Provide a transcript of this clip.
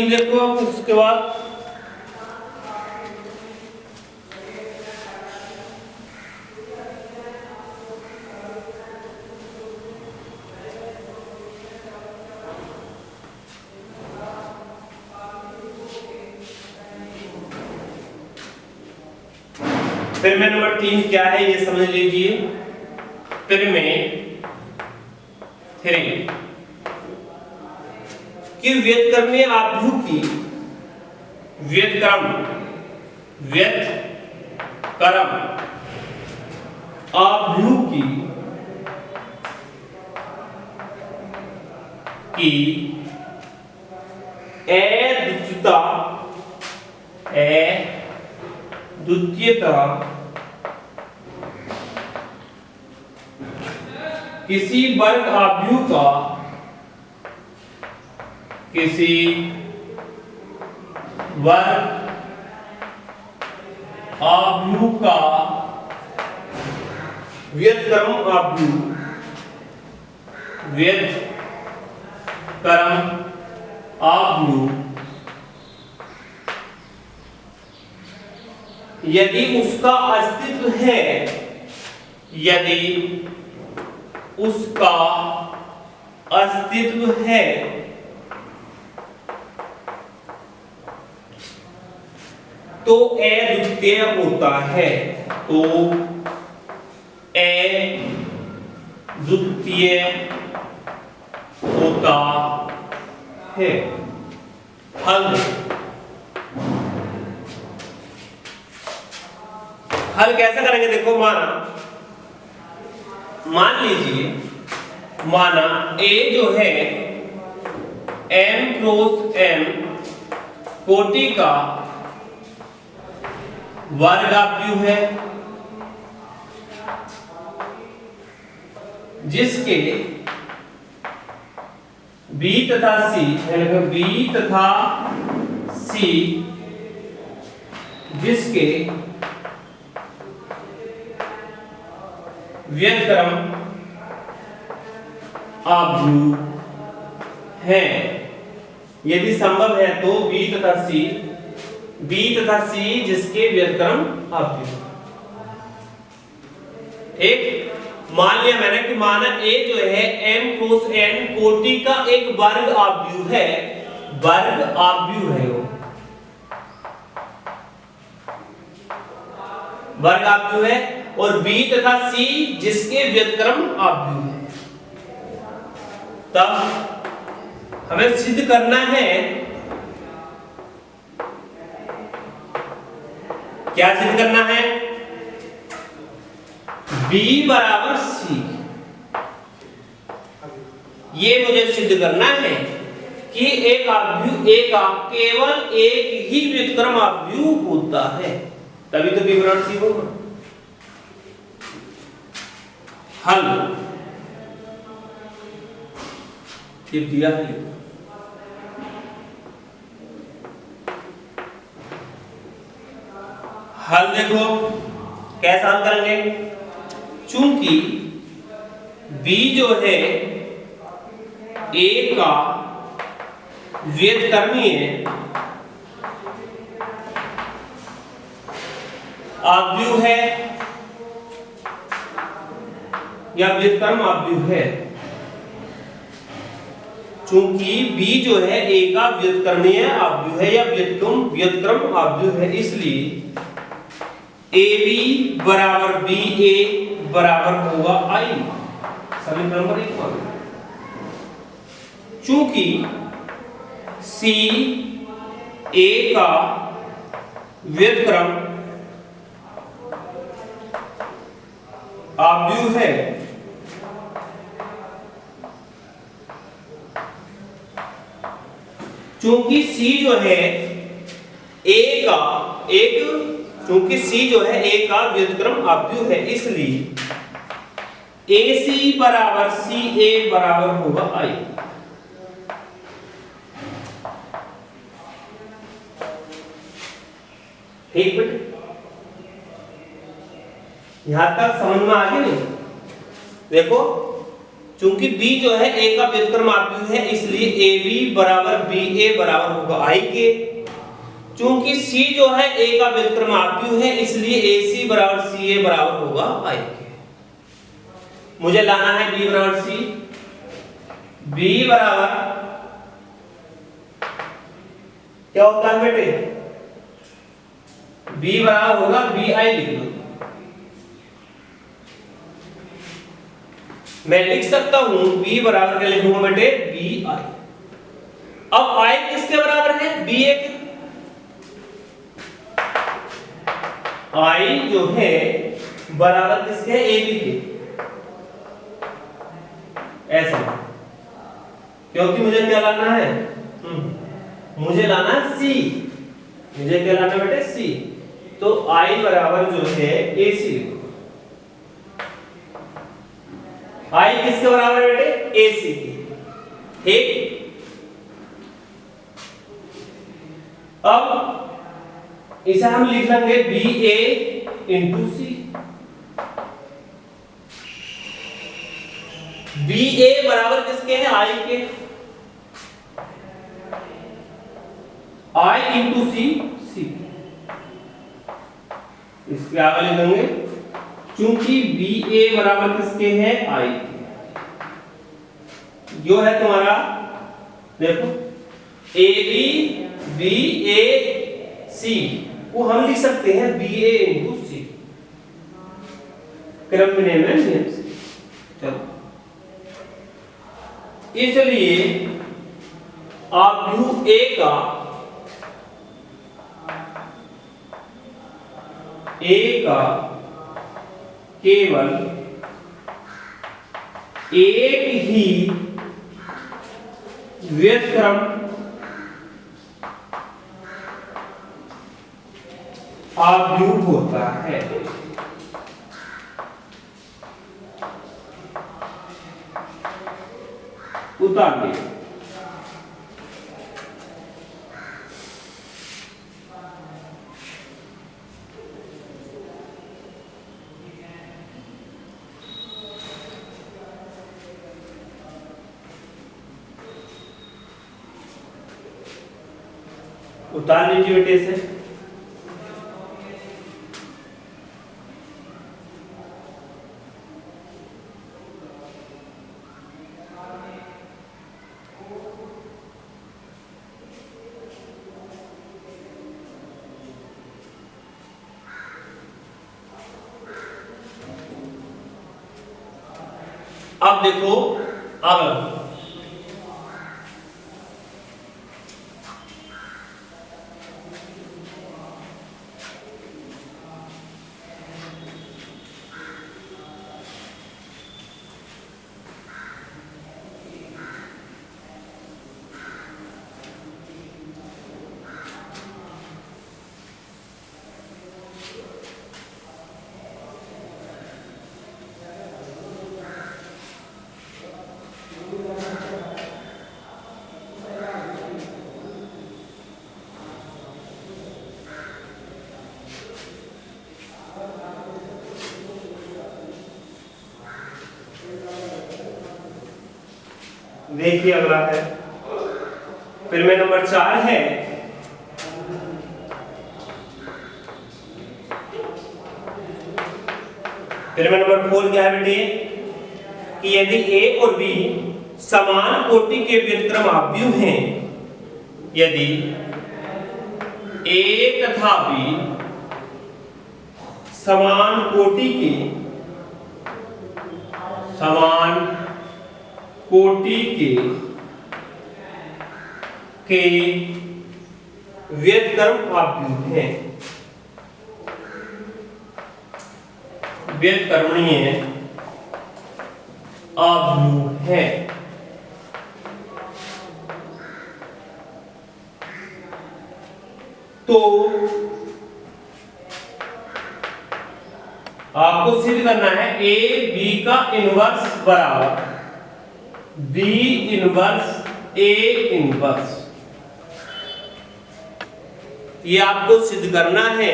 देखो उसके बाद पिरामिड नंबर 3 क्या है ये समझ लीजिए। पिरामिड 3 कि व्युत्क्रमीय आव्यूह की व्युत्क्रम आव्यूह की अद्वितीयता किसी वर्ग आव्यूह का व्युत्क्रम आव्यूह यदि उसका अस्तित्व है तो अद्वितीय होता है। हल कैसे करेंगे देखो। मान लीजिए A जो है m क्रॉस m कोटि का वर्ग आव्यूह है जिसके B तथा C जिसके व्युत्क्रम आव्यूह है। यदि संभव है तो B तथा C जिसके व्युत्क्रम आव्यूह। ठीक, मान लिया मैंने कि माना A जो है m क्रॉस n कोटि का एक वर्ग आव्यूह है वो वर्ग आव्यूह है और B तथा C जिसके व्युत्क्रम आव्यूह है। तब हमें सिद्ध करना है, क्या सिद्ध करना है? B बराबर C। ये मुझे सिद्ध करना है कि एक आव्यूह केवल एक ही व्युत्क्रम आव्यूह होता है, तभी तो B बराबर C होगा। हल ये दिया है। हल देखो कैसा हल करेंगे। चूंकि B जो है A का व्युत्क्रमीय आव्यूह है या व्युत्क्रम आव्यूह है, चूंकि B जो है A का व्युत्क्रमीय आव्यूह है या व्युत्क्रम आव्यूह है, इसलिए AB बराबर BA बराबर होगा I। समीकरण नंबर 1 पर चूंकि C A का व्युत्क्रम आव्यूह है चूंकि C जो है चूंकि C जो है A का व्युत्क्रम आव्यूह है, इसलिए AC बराबर CA बराबर होगा I। ठीक बेटे, यहां तक समझ में आ गया नहीं? देखो चूंकि b जो है a का व्युत्क्रम आव्यूह है इसलिए ab बराबर ba बराबर होगा i के। चूंकि c जो है a का व्युत्क्रम आव्यूह है इसलिए ac बराबर ca बराबर होगा i के। मुझे लाना है b बराबर c, b बराबर क्या होता है बेटे, b बराबर होगा bi लिख लो। मैं लिख सकता हूं b बराबर क्या लिखूंगा बेटे, bi। अब i किसके बराबर है, ba के। i जो है बराबर किसके है, ab के। ऐसा क्योंकि मुझे क्या लाना है, मुझे लाना है c, मुझे क्या लाना है बेटे, c। तो i बराबर जो है ac लिखो। i किसके बराबर है बेटे, ac की। ठीक, अब इसे हम लिख लेंगे ba इंटू c। ba बराबर किसके हैं, i के। i into c, c। इसके आगे लिखेंगे चूंकि ba बराबर किसके हैं, i के। जो है तुम्हारा देखो ab bac को हम लिख सकते हैं ba इंटू c, क्रम विनिमय नियम से। चलो, इसलिए आव्यूह a का केवल एक ही व्युत्क्रम आव्यूह होता है। उतार दिए। उतार लीजिए बेटे इसे। अब देखो अगला, देखिए अगला है फिर में नंबर 4 है। फिर में नंबर 4 क्या है बेटे, कि यदि a और b समान कोटि के व्युत्क्रम आव्यूह हैं, यदि a तथा b समान कोटि के व्युत्क्रम आव्यूह हैं, व्युत्क्रमणीय आव्यूह है, तो आपको सिद्ध करना है a b का इनवर्स बराबर b इनवर्स a इनवर्स। ये आपको सिद्ध करना है